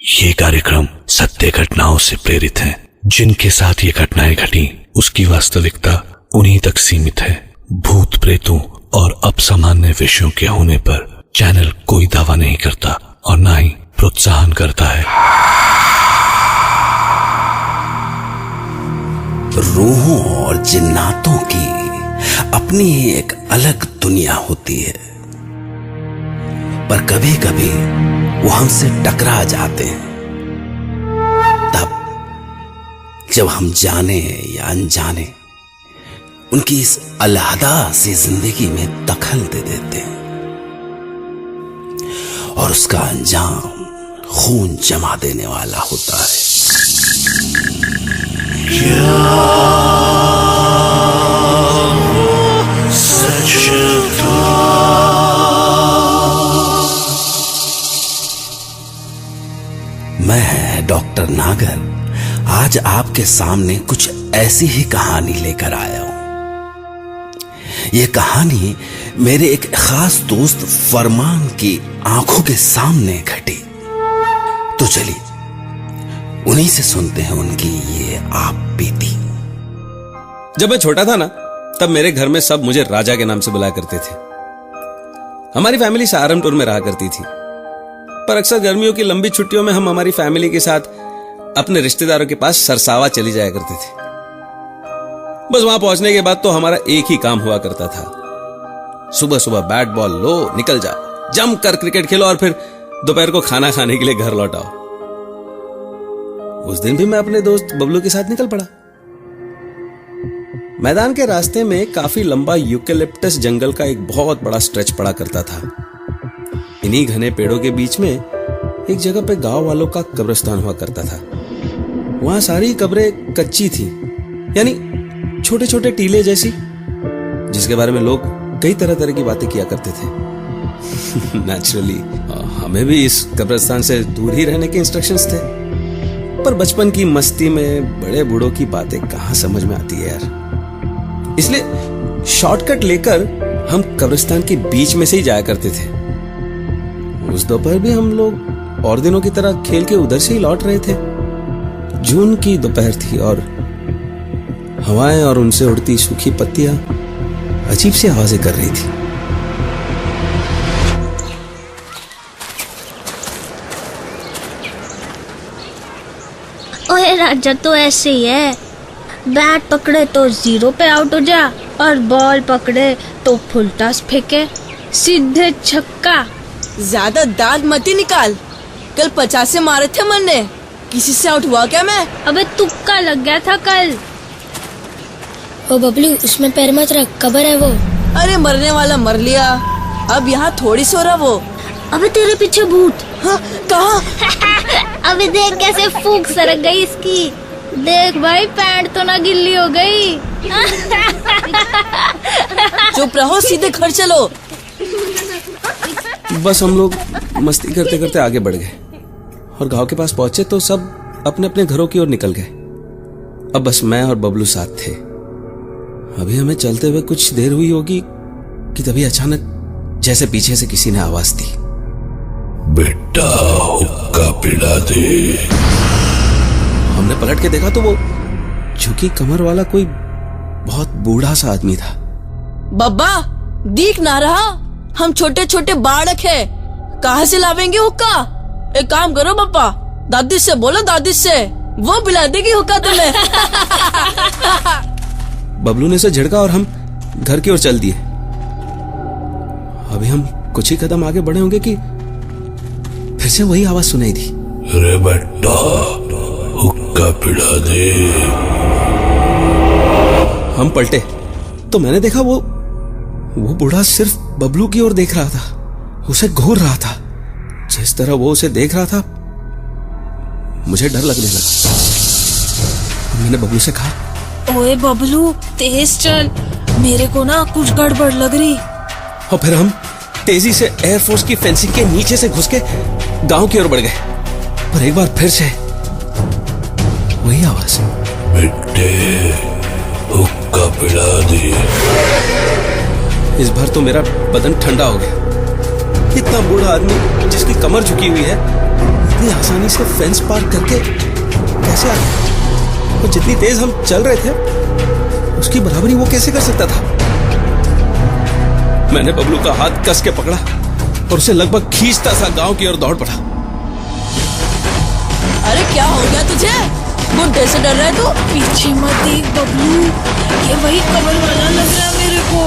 ये कार्यक्रम सत्य घटनाओं से प्रेरित है। जिनके साथ ये घटनाएं घटी उसकी वास्तविकता उन्हीं तक सीमित है। भूत प्रेतों और असामान्य विषयों के होने पर चैनल कोई दावा नहीं करता और ना ही प्रोत्साहन करता है। रूहों और जिन्नातों की अपनी एक अलग दुनिया होती है, पर कभी कभी वो हमसे टकरा जाते हैं। तब जब हम जाने या अनजाने उनकी इस अलहदा सी जिंदगी में दखल दे देते हैं और उसका अंजाम खून जमा देने वाला होता है। क्या सच था? मैं डॉक्टर नागर आज आपके सामने कुछ ऐसी ही कहानी लेकर आया हूं। यह कहानी मेरे एक खास दोस्त फरमान की आंखों के सामने घटी। तो चलिए उन्हीं से सुनते हैं उनकी ये आप बीती। जब मैं छोटा था ना, तब मेरे घर में सब मुझे राजा के नाम से बुलाया करते थे। हमारी फैमिली सहारनपुर में रहा करती थी, पर अक्सर गर्मियों की लंबी छुट्टियों में हम हमारी फैमिली के साथ अपने रिश्तेदारों के पास सरसावा चली जाया करते थे। बस वहां पहुंचने के बाद तो हमारा एक ही काम हुआ करता था, सुबह सुबह बैट बॉल लो, निकल जाओ, जम कर क्रिकेट खेलो और फिर दोपहर को खाना खाने के लिए घर लौट आओ। उस दिन भी मैं अपने दोस्त बबलू के साथ निकल पड़ा। मैदान के रास्ते में काफी लंबा यूकेलिप्टस जंगल का एक बहुत बड़ा स्ट्रेच पड़ा करता था। इन्हीं घने पेड़ों के बीच में एक जगह पे गांव वालों का कब्रिस्तान हुआ करता था। वहां सारी कब्रें कच्ची थी, यानी छोटे छोटे टीले जैसी, जिसके बारे में लोग कई तरह तरह की बातें किया करते थे। नेचुरली हमें भी इस कब्रिस्तान से दूर ही रहने के इंस्ट्रक्शंस थे, पर बचपन की मस्ती में बड़े बूढ़ों की बातें कहां समझ में आती है यार। इसलिए शॉर्टकट लेकर हम कब्रिस्तान के बीच में से ही जाया करते थे। उस दोपहर भी हम लोग और दिनों की तरह खेल के उधर से ही लौट रहे थे। जून की दोपहर थी और हवाएं और उनसे उड़ती सूखी पत्तियां अजीब सी आवाजें कर रही थी। ओए राजा तो ऐसे ही है, बैट पकड़े तो 0 पे आउट हो जा और बॉल पकड़े तो फुल टॉस फेंके, सीधे छक्का। ज्यादा दांत मत ही निकाल। कल 50 से मारे थे मन ने, किसी से आउट हुआ क्या मैं? अबे तुक्का लग गया था कल। ओ बबलू, उसमें पैर मत रख, कबर है वो। अरे मरने वाला मर लिया, अब यहाँ थोड़ी सो रहा वो। अबे तेरे पीछे भूत। हाँ, कहाँ? अबे देख कैसे फूंक सरक गई इसकी। देख भाई, पैंट तो ना गिल्ली हो गई। चुप रहो, सीधे घर चलो। बस हम लोग मस्ती करते करते आगे बढ़ गए और गांव के पास पहुंचे तो सब अपने अपने घरों की ओर निकल गए। अब बस मैं और बबलू साथ थे। अभी हमें चलते हुए कुछ देर हुई होगी कि तभी अचानक जैसे पीछे से किसी ने आवाज दी, बेटा हुक्का पिला दे। हमने पलट के देखा तो वो झुकी कमर वाला कोई बहुत बूढ़ा सा आदमी था। बब्बा दिख ना रहा, हम छोटे छोटे बाड़क है, कहाँ से लावेंगे हुक्का? एक काम करो बब्बा, दादी से बोलो, दादी से, वो पिला देगी हुक्का तुम्हें। बबलू ने उसे झिड़का और हम घर की ओर चल दिए। अभी हम कुछ ही कदम आगे बढ़े होंगे कि फिर से वही आवाज सुनाई दी, अरे बेटा हुक्का पिला दे। हम पलटे तो मैंने देखा वो बूढ़ा सिर्फ बबलू की ओर देख रहा था, उसे घूर रहा था। जिस तरह वो उसे देख रहा था मुझे डर लगने लगा। मैंने बबलू से कहा, ओए बबलू, तेज चल, मेरे को ना कुछ गड़बड़ लग रही। और फिर हम तेजी से एयरफोर्स की फेंसिंग के नीचे से घुस के गांव की ओर बढ़ गए। पर एक बार फिर से वही आवाज, बेटे हुक्का पिला दे। इस बार तो मेरा बदन ठंडा हो गया। इतना बूढ़ा आदमी जिसकी कमर झुकी हुई है इतनी आसानी से फेंस पार करके कैसे आ गया? और जितनी तेज हम चल रहे थे उसकी बराबरी वो कैसे कर सकता था? मैंने बबलू का हाथ कस के पकड़ा और उसे लगभग खींचता सा गांव की ओर दौड़ पड़ा। अरे क्या हो गया तुझे? बुड्ढे से डर रहा है तू? पीछे मत देख बबलू, ये वही कमल वाला लग रहा है मेरे को।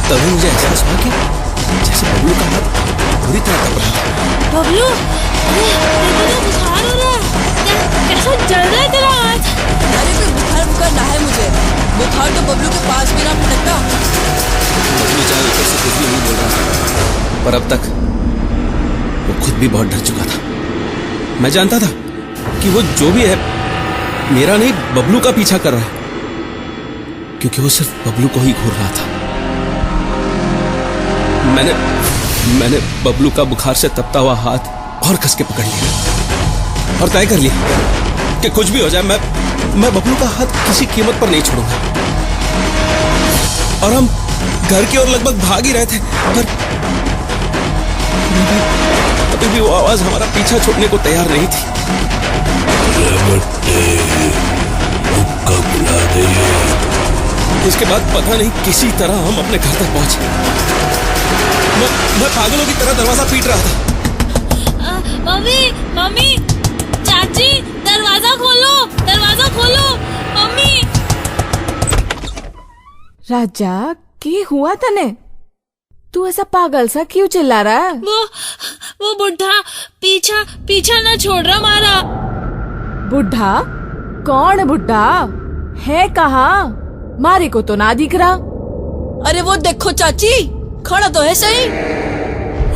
तभी मुझे एहसास हुआ कि जैसे बबलू का हाथ पूरी तरह दब रहा था। बबलू, अरे तेरे को तो बुखार हो रहा है। कैसा जल रहा है तेरा हाथ? अरे कोई बुखार ना है मुझे। बुखार तो बबलू के पास भी ना फटकता। बबलू चाहे ऊपर से कुछ भी नहीं बोल रहा था, पर अब तक वो खुद भी बहुत डर चुका था। मैं जानता था कि वो जो भी है मेरा नहीं बबलू का पीछा कर रहा है, क्योंकि वो सिर्फ बबलू को ही घूर रहा था। मैंने बबलू का बुखार से तपता हुआ हाथ और कस के पकड़ लिया और तय कर लिया कि कुछ भी हो जाए मैं बबलू का हाथ किसी कीमत पर नहीं छोड़ूंगा। और हम घर की ओर लगभग भाग ही रहे थे, पर अभी भी वो आवाज हमारा पीछा छोड़ने को तैयार नहीं थी। इसके बाद पता नहीं किसी तरह हम अपने घर तक पहुंचे। मैं पागलों की तरह दरवाजा पीट रहा था। मम्मी, मम्मी, चाची, दरवाजा खोलो, दरवाजा खोलो, मम्मी। राजा, क्या हुआ तने? तू ऐसा पागल सा क्यों चिल्ला रहा है? वो बुढ़ा पीछा ना छोड़ रहा हमारा। बुढ़ा? कौन बुढ़ा है? कहाँ? मारे को तो ना दिख रहा। अरे वो देखो चाची, खड़ा तो है सही।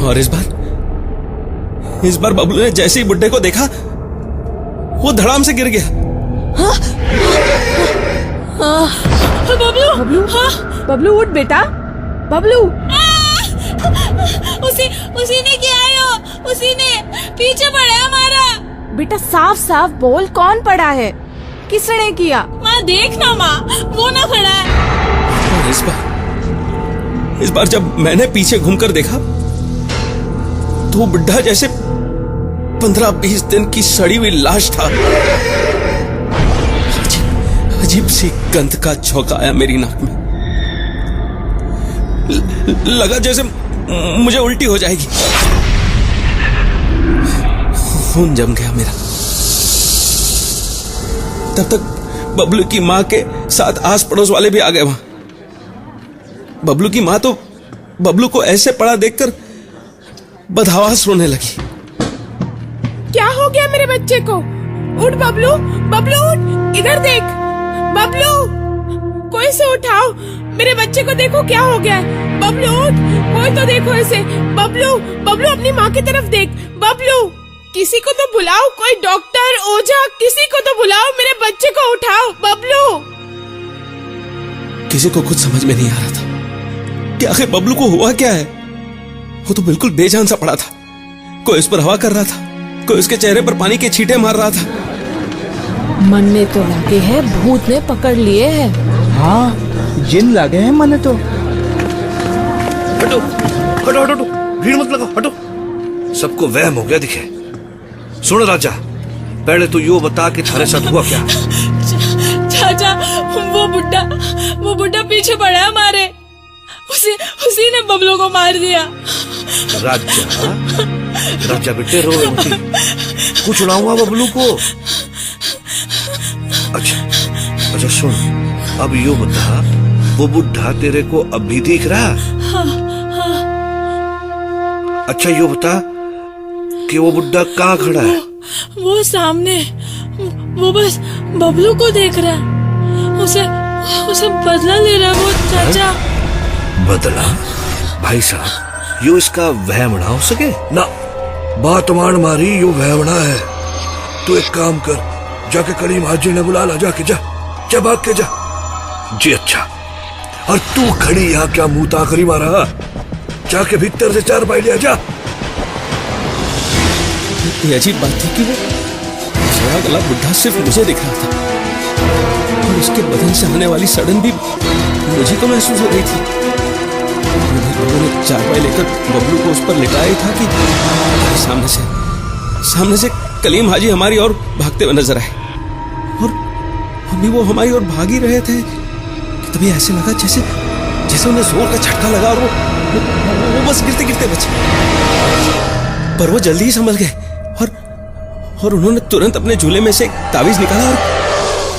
और इस बार बबलू ने जैसे ही बुड्ढे को देखा वो धड़ाम से गिर गया। बबलू, बबलू उठ बेटा, बबलू। उसी ने किया है यो, उसी ने पीछे पड़ा है हमारा। बेटा साफ साफ बोल, कौन पड़ा है? किसने किया? माँ देखना, माँ वो ना खड़ा है। और इस बार जब मैंने पीछे घूमकर देखा तो वो बुड्ढा जैसे 15-20 दिन की सड़ी हुई लाश था। अजीब सी गंध का झोंका आया मेरी नाक में। लगा जैसे मुझे उल्टी हो जाएगी। खून जम गया मेरा। तब तक बबलू की माँ के साथ आस पड़ोस वाले भी आ गए वहां। बबलू की माँ तो बबलू को ऐसे पड़ा देखकर बदहवास रोने लगी। क्या हो गया मेरे बच्चे को? उठ बबलू, बबलू उठ, इधर देख। बबलू, कोई से उठाओ, मेरे बच्चे को देखो क्या हो गया है। बबलू उठ, कोई तो देखो इसे। बबलू, बबलू अपनी माँ की तरफ देख। बबलू, किसी को तो बुलाओ, कोई डॉक्टर, ओझा, किसी को तो बुलाओ, मेरे बच्चे को उठाओ। बबलू। किसी को कुछ समझ में नहीं आ रहा था कि आखिर बबलू को हुआ क्या है। वो तो बिल्कुल बेजान सा पड़ा था। कोई उस पर हवा कर रहा था, कोई उसके चेहरे पर पानी के छींटे मार रहा था। मन में तो लागे है भूत ने पकड़ लिए है। हाँ, जिन लागे हैं मन तो। हटो हटो हटो हटो, भीड़ मत लगाओ, हटो। सबको वहम हो गया दिखे। सुन राजा, पहले तो यो बता कि थारे साथ हुआ क्या? चाचा, वो बुढ़ा पीछे पड़ा है हमारे। उसी ने बबलू को मार दिया। राजा बेटे रो कुछ ना हुआ बबलू को? अच्छा सुन, अब यो बता, वो बुढ़ा तेरे को अब भी दिख रहा? हाँ। अच्छा यो बता कि वो बुढ़ा कहाँ खड़ा है? वो सामने, वो बस बबलू को देख रहा है। उसे बदला ले रहा है वो चाचा। बदला? भाई साहब, यो इसका वहम ना हो सके ना। बात मान मारी यो वहमना है। तू एक काम कर, जाके करीम हाजी ने बुला ला, जाके जा भाग के जा। जी अच्छा। और तू खड़ी यहाँ क्या मुंह ताकरी मारा? जाके भीतर से 4 पाई लिया जा। ये अजीब बात थी कि वो सोया गला बुढ़ा सिर्फ मुझे दिख रहा था और उसके बदन से आने वाली सड़न भी मुझे को महसूस हो रही थी। उन्होंने 4 पाई लेकर बबलू को उस पर लिटाया था कि सामने से सामने से कलीम हाजी हमारी ओर भागते हुए नजर आए और अभी वो हमारी ओर भाग ही रहे थे कि तभी ऐसे लगा जैसे जैसे उन्हें जोर का झटका लगा और वो बस गिरते गिरते बचे। पर वो जल्दी ही संभल गए और उन्होंने तुरंत अपने झूले में से एक तावीज निकाला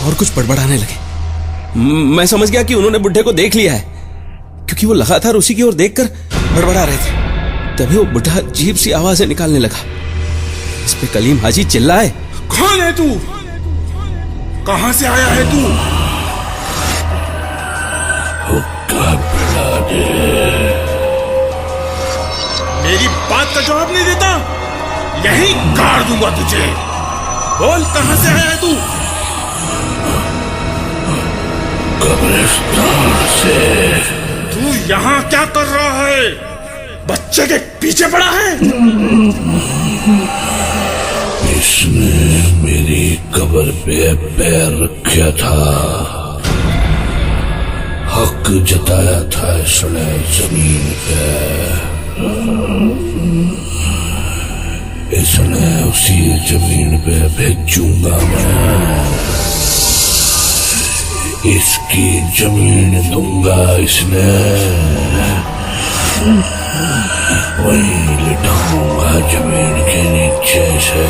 और कुछ बड़बड़ाने लगे। मैं समझ गया कि उन्होंने बुढ़े को देख लिया है, क्योंकि वो लगातार उसी की ओर देखकर बड़बड़ा रहे थे। तभी वो बुढ़ा अजीब सी आवाजें निकालने लगा। इस पे कलीम हाजी चिल्लाए, कौन है तू? कहां से आया है तू? मेरी बात का जवाब नहीं देता, यहीं गाड़ दूंगा तुझे। बोल, कहां से आया है तू? कब्रिस्तान से। तू यहाँ क्या कर रहा है? बच्चे के पीछे पड़ा है? इसने मेरी कब्र पे पैर रखा था, हक जताया था इसने जमीन पे। इसने उसी जमीन पे भेजूंगा मैं, इसकी जमीन दूंगा इसने, वहीं लिटाऊंगा जमीन के नीचे से।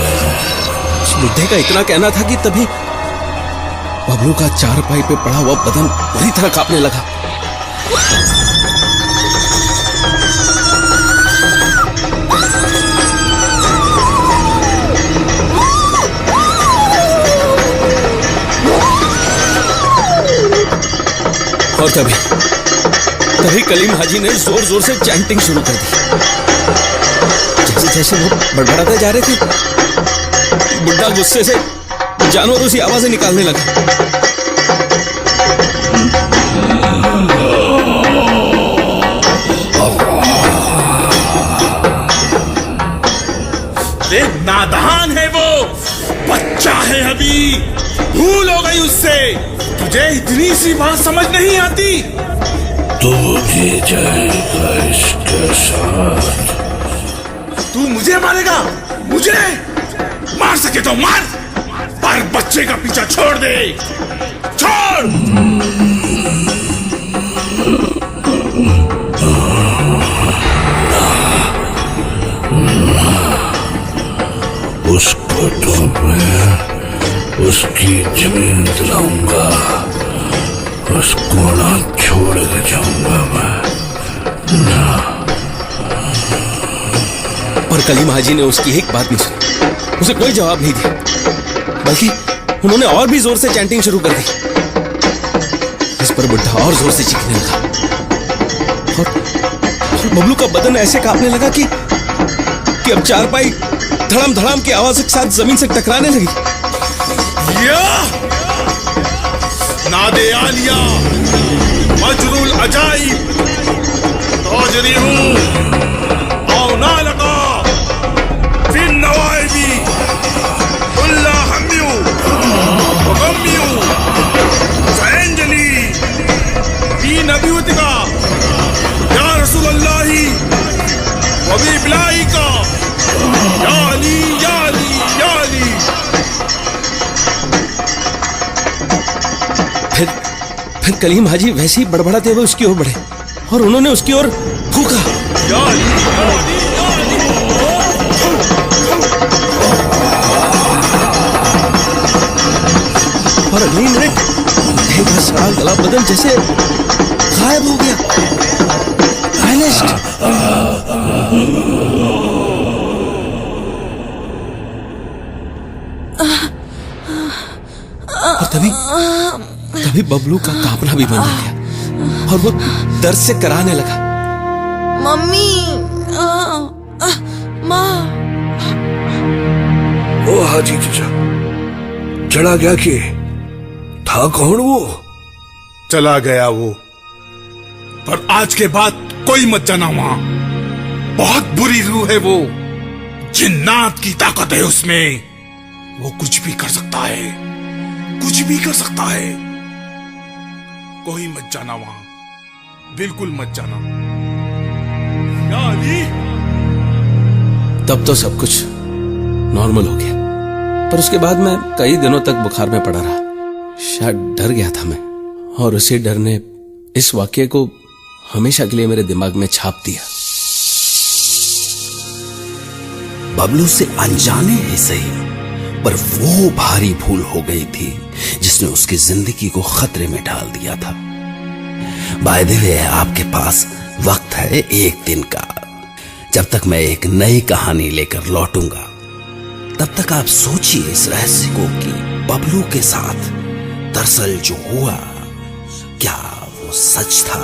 उस बुढ़े का इतना कहना था कि तभी बबलू का चारपाई पे पड़ा हुआ बदन बुरी तरह कांपने लगा। और तभी कलीम हाजी ने जोर जोर से चैंटिंग शुरू कर दी। जैसे जैसे वो बड़बड़ाते जा रहे थे, बुढ़ा गुस्से से जानवरों सी आवाजें निकालने लगा। देख, नादान है वो, बच्चा है अभी, भूल हो गई उससे। तुझे इतनी सी बात समझ नहीं आती? तू भी जाएगा इसके साथ। तू मुझे मारेगा? मुझे मार सके तो मार, पर बच्चे का पीछा छोड़ दे, छोड़। उसको तो मैं उसकी जमीन दिलाऊंगा, उसको ना छोड़ के जाऊंगा मैं ना। पर कलीम हाजी ने उसकी एक बात नहीं सुनी, उसे कोई जवाब नहीं दिया, बल्कि उन्होंने और भी जोर से चैंटिंग शुरू कर दी। इस पर बुढ़ा और जोर से चीखने लगा और बबलू का बदन ऐसे कांपने लगा कि अब चारपाई धड़ाम धड़ाम की आवाज के साथ जमीन से टकराने लगी। नादे आलिया मजरुल अजाइब तोजरी हूँ औ ना लगा फिर नवाइबी उल्ला हम्यू वगम्यू सैंजली बी नबीवतिका या रसूल अल्लाही वबी बिलाई का या अली या अली या अली। फिर कलीम हाजी वैसे ही बड़बड़ाते हुए उसकी ओर बढ़े और उन्होंने उसकी ओर फूंका। और अगले मिनट बुढ़े का सड़ा गला बदन जैसे गायब हो गया, वायलेंस्ड। और तभी बबलू का कांपना भी बंद हो गया और वो दर्द से कराने लगा। मम्मी, माँ। ओ हाजी चाचा, चला गया कि था कौन वो? चला गया वो, पर आज के बाद कोई मत जाना वहां। बहुत बुरी रूह है वो, जिन्नात की ताकत है उसमें, वो कुछ भी कर सकता है, कुछ भी कर सकता है। कोई मत जाना वहां, बिल्कुल मत जाना। या अली। तब तो सब कुछ नॉर्मल हो गया, पर उसके बाद मैं कई दिनों तक बुखार में पड़ा रहा। शायद डर गया था मैं, और उसी डर ने इस वाक्य को हमेशा के लिए मेरे दिमाग में छाप दिया। बबलू से अनजाने ही सही, पर वो भारी भूल हो गई थी जिसने उसकी जिंदगी को खतरे में डाल दिया था। बाय द वे, आपके पास वक्त है एक दिन का। जब तक मैं एक नई कहानी लेकर लौटूंगा, तब तक आप सोचिए इस रहस्य को कि बबलू के साथ दरअसल जो हुआ, क्या वो सच था?